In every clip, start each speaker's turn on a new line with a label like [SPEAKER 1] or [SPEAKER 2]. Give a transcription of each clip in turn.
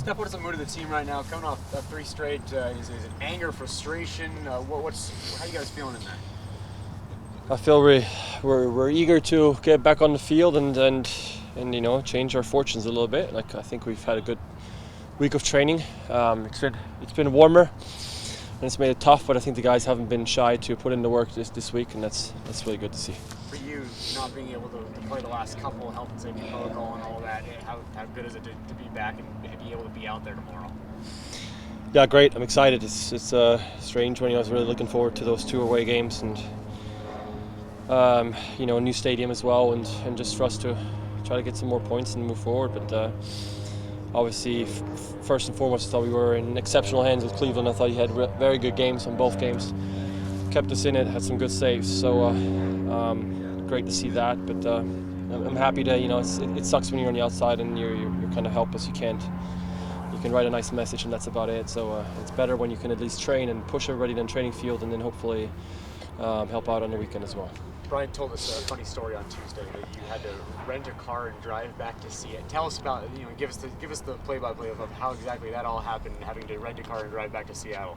[SPEAKER 1] Steph, what is the mood of the team right now? Coming off 3 straight, is it anger, frustration? How you guys feeling in that?
[SPEAKER 2] I feel we're eager to get back on the field and change our fortunes a little bit. Like, I think we've had a good week of training. It's been warmer and it's made it tough, but I think the guys haven't been shy to put in the work this week, and that's really good to see.
[SPEAKER 1] For you, not being able to play the last couple, health and safety protocol and all that, how good is it to be back and be able to be out there tomorrow?
[SPEAKER 2] Yeah, great. I'm excited. It's strange when I was really looking forward to those 2 away games, and a new stadium as well, and just for us to try to get some more points and move forward. But obviously, first and foremost, I thought we were in exceptional hands with Cleveland. I thought he had very good games on both games. Kept us in it, had some good saves. So great to see that. But I'm happy to, it sucks when you're on the outside and you're kind of helpless. You can write a nice message and that's about it. So it's better when you can at least train and push everybody in the training field, and then hopefully help out on the weekend as well.
[SPEAKER 1] Brian told us a funny story on Tuesday that you had to rent a car and drive back to see it. Tell us about it. Give us the play-by-play of how exactly that all happened, having to rent a car and drive back to Seattle.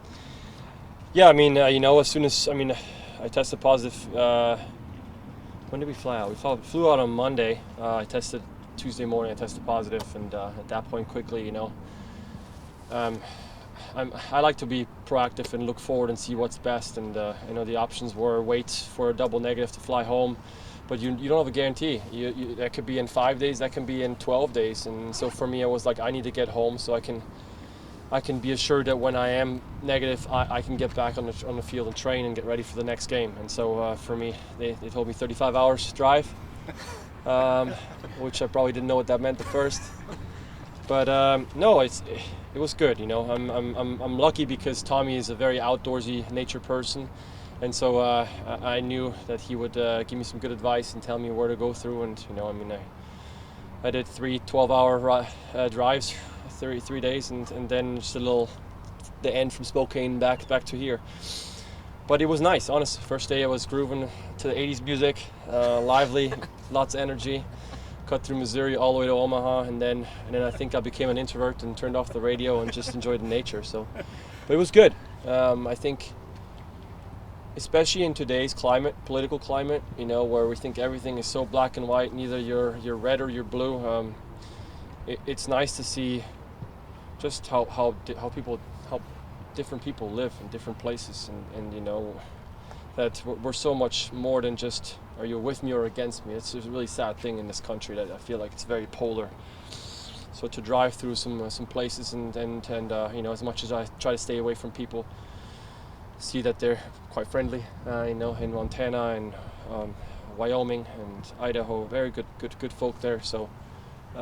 [SPEAKER 2] Yeah, as soon as I tested positive. When did we fly out? We flew out on Monday. I tested Tuesday morning. I tested positive, and at that point, quickly, I like to be proactive and look forward and see what's best. And the options were wait for a double negative to fly home, but you don't have a guarantee. That could be in 5 days, that can be in 12 days. And so for me, I was like, I need to get home so I can be assured that when I am negative, I can get back on the field and train and get ready for the next game. And so for me, they told me 35 hours drive, which I probably didn't know what that meant at first. But no, it was good. I'm lucky because Tommy is a very outdoorsy nature person, and so I knew that he would give me some good advice and tell me where to go through. And I did 3 12-hour drives, 33 days, and then just the end from Spokane back to here. But it was nice, honestly. First day I was grooving to the 80s music, lively, lots of energy. Cut through Missouri all the way to Omaha, and then I think I became an introvert and turned off the radio and just enjoyed the nature. So, but it was good. I think, especially in today's political climate, where we think everything is so black and white, neither you're red or you're blue. It's nice to see just how different people live in different places, and that we're so much more than just, are you with me or against me? It's a really sad thing in this country that I feel like it's very polar. So to drive through some places and as much as I try to stay away from people, see that they're quite friendly. In Montana and Wyoming and Idaho, very good folk there. So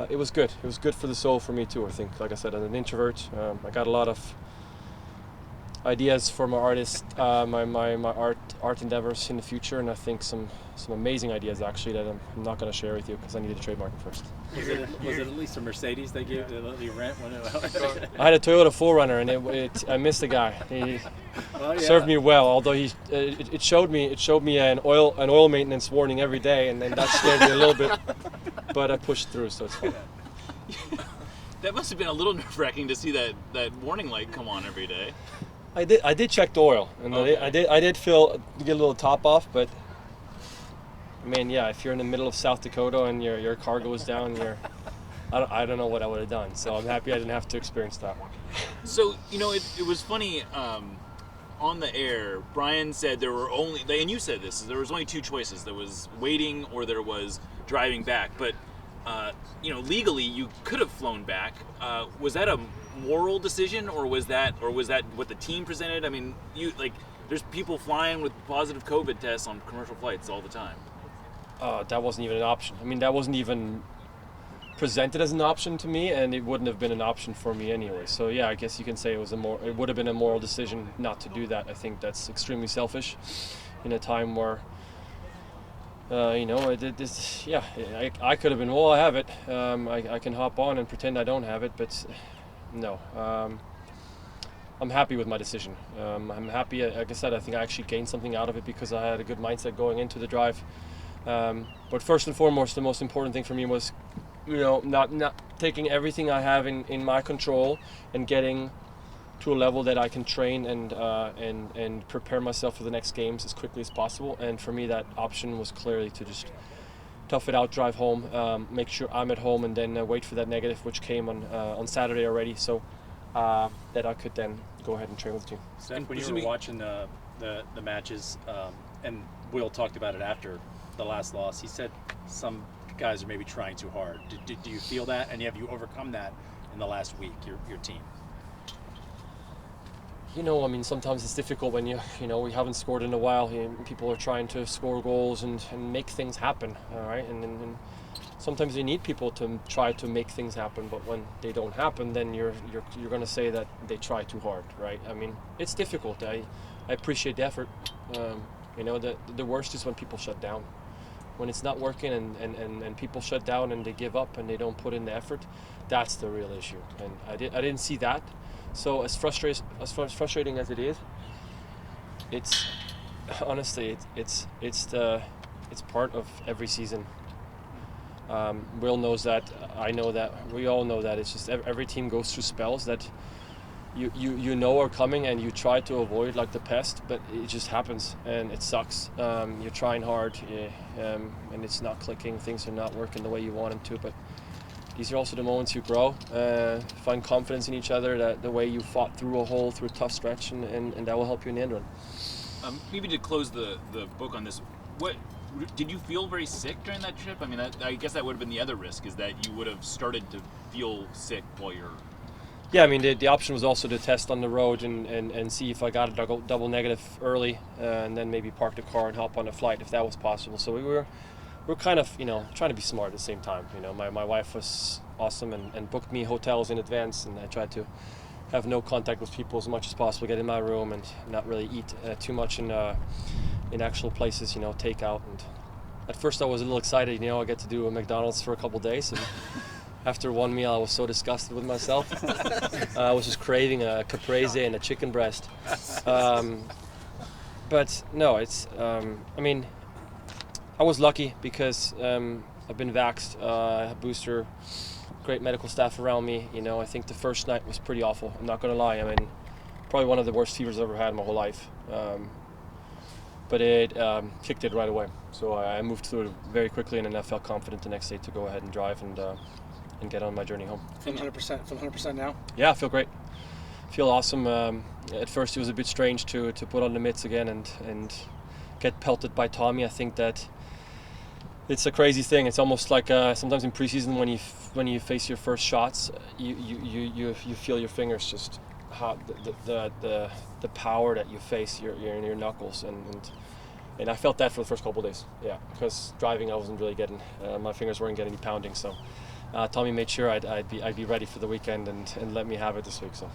[SPEAKER 2] it was good. It was good for the soul for me too. I think, like I said, as an introvert, I got a lot of ideas for my my art endeavors in the future, and I think some amazing ideas actually that I'm not going to share with you because I needed to trademark them first.
[SPEAKER 3] Was it at least a Mercedes they gave to let you rent when it
[SPEAKER 2] I had a Toyota 4Runner, and I missed the guy. He served me well, although it showed me an oil maintenance warning every day, and then that scared me a little bit, but I pushed through, so it's fine.
[SPEAKER 4] That must have been a little nerve-wracking to see that warning light come on every day.
[SPEAKER 2] I did check the oil, and okay. I did get a little top off, but I mean, yeah, if you're in the middle of South Dakota and your car goes down, I don't know what I would have done. So I'm happy I didn't have to experience that.
[SPEAKER 4] So it was funny on the air. Brian said there were only, and you said this, there was only 2 choices. There was waiting or there was driving back. But legally you could have flown back. Was that a moral decision, or was that what the team presented? I mean, there's people flying with positive COVID tests on commercial flights all the time.
[SPEAKER 2] That wasn't even an option. I mean, that wasn't even presented as an option to me, and it wouldn't have been an option for me anyway. So yeah, I guess you can say it would have been a moral decision not to do that. I think that's extremely selfish in a time where I did this. Yeah, I could have been, well, I have it. I can hop on and pretend I don't have it, but no. I'm happy with my decision. I'm happy, like I said, I think I actually gained something out of it because I had a good mindset going into the drive. But first and foremost, the most important thing for me was, not taking everything I have in my control and getting to a level that I can train and prepare myself for the next games as quickly as possible. And for me, that option was clearly to just tough it out, drive home, make sure I'm at home, and then wait for that negative, which came on Saturday already, so that I could then go ahead and train with the team.
[SPEAKER 3] Steph, when you were watching the matches, and Will talked about it after the last loss, he said some guys are maybe trying too hard. Do you feel that, and have you overcome that in the last week, your team?
[SPEAKER 2] You know, I mean, sometimes it's difficult when we haven't scored in a while. People are trying to score goals and make things happen, all right? And sometimes you need people to try to make things happen, but when they don't happen, then you're going to say that they try too hard, right? I mean, it's difficult. I appreciate the effort. The worst is when people shut down. When it's not working and people shut down and they give up and they don't put in the effort, that's the real issue. And I didn't see that. So as frustrating as it is, it's honestly it's part of every season. Will knows that, I know that, we all know that. It's just every team goes through spells that you know are coming and you try to avoid like the pest, but it just happens and it sucks. You're trying hard, and it's not clicking. Things are not working the way you want them to, but these are also the moments you grow, find confidence in each other, that the way you fought through a tough stretch, and that will help you in the end run.
[SPEAKER 4] Maybe to close the book on this, what did you feel very sick during that trip? I mean, I guess that would have been the other risk, is that you would have started to feel sick while you're...
[SPEAKER 2] Yeah, I mean, the option was also to test on the road and see if I got a double negative early, and then maybe park the car and hop on a flight if that was possible. So we're kind of, trying to be smart at the same time. My wife was awesome and booked me hotels in advance, and I tried to have no contact with people as much as possible, get in my room and not really eat too much in actual places, takeout. And at first I was a little excited, I get to do a McDonald's for a couple days, and after one meal I was so disgusted with myself. I was just craving a caprese and a chicken breast. But no, it's, I was lucky because I've been vaxxed, I have booster, great medical staff around me. I think the first night was pretty awful. I'm not going to lie. I mean, probably one of the worst fevers I've ever had in my whole life. But it kicked it right away. So I moved through it very quickly, and then I felt confident the next day to go ahead and drive and get on my journey home.
[SPEAKER 5] Feel 100% now?
[SPEAKER 2] Yeah, I feel great. Feel awesome. At first it was a bit strange to put on the mitts again and get pelted by Tommy. I think that it's a crazy thing. It's almost like sometimes in preseason when you face your first shots, you feel your fingers just hot. The power that you face in your knuckles, and I felt that for the first couple of days. Yeah, because driving I wasn't really getting, my fingers weren't getting any pounding. So Tommy made sure I'd be ready for the weekend and let me have it this week. So.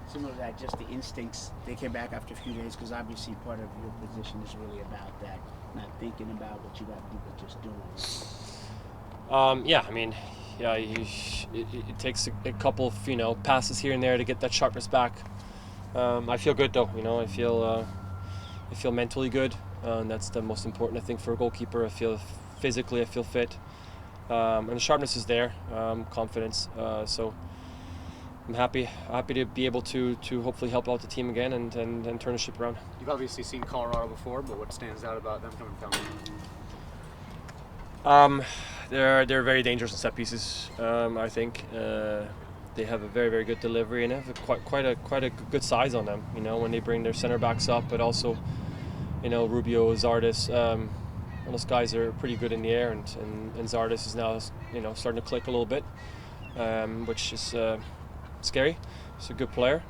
[SPEAKER 5] Similar to that, just the instincts, they came back after a few days, because obviously part of your position is really about that, not thinking about what you got to do, but just doing.
[SPEAKER 2] It takes a couple of passes here and there to get that sharpness back. I feel good though. I feel mentally good, and that's the most important, I think, for a goalkeeper. I feel physically, I feel fit, and the sharpness is there, confidence. So I'm happy to be able to hopefully help out the team again and turn the ship around.
[SPEAKER 1] You've obviously seen Colorado before, but what stands out about them coming down?
[SPEAKER 2] They're very dangerous in set pieces. I think they have a very, very good delivery and have quite a good size on them. When they bring their center backs up, but also Rubio, Zardes. Those guys are pretty good in the air, and Zardes is now starting to click a little bit, which is scary. He's a good player,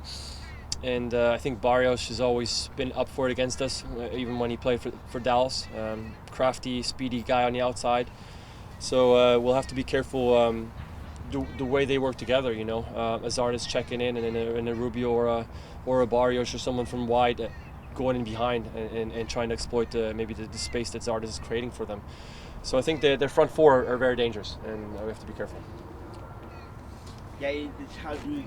[SPEAKER 2] and I think Barrios has always been up for it against us, even when he played for Dallas. Crafty, speedy guy on the outside, so we'll have to be careful the way they work together. Azardes checking in, and in a Rubio or a Barrios or someone from wide going in behind and trying to exploit maybe the space that Zardes is creating for them. So I think their front four are very dangerous, and we have to be careful.
[SPEAKER 5] Yeah, how do you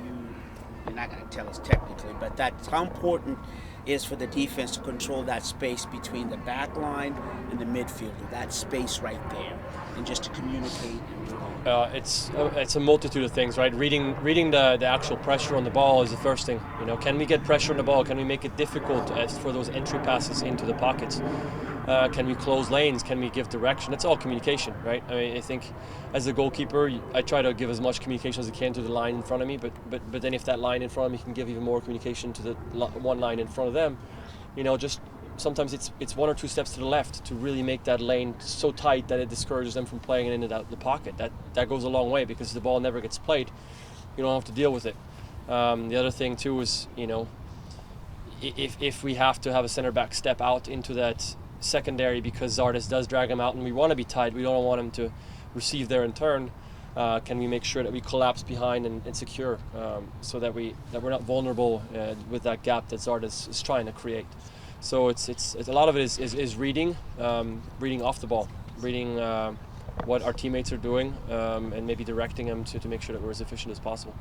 [SPEAKER 5] you're not going to tell us technically, but that's how important is for the defense to control that space between the back line and the midfielder, that space right there, and just to communicate.
[SPEAKER 2] It's a multitude of things, right? Reading the actual pressure on the ball is the first thing. You know, can we get pressure on the ball? Can we make it difficult for those entry passes into the pockets? Can we close lanes? Can we give direction? It's all communication, right? I mean, I think as a goalkeeper, I try to give as much communication as I can to the line in front of me. But then if that line in front of me can give even more communication to the one line in front of them, you know, just sometimes it's one or two steps to the left to really make that lane so tight that it discourages them from playing it into the pocket. That goes a long way, because the ball never gets played. You don't have to deal with it. The other thing too is, you know, if we have to have a center back step out into that secondary because Zardes does drag him out and we want to be tight, we don't want him to receive there in turn, can we make sure that we collapse behind and secure, so that we're not vulnerable with that gap that Zardes is trying to create. So it's a lot of it is reading off the ball, reading what our teammates are doing, and maybe directing them to make sure that we're as efficient as possible.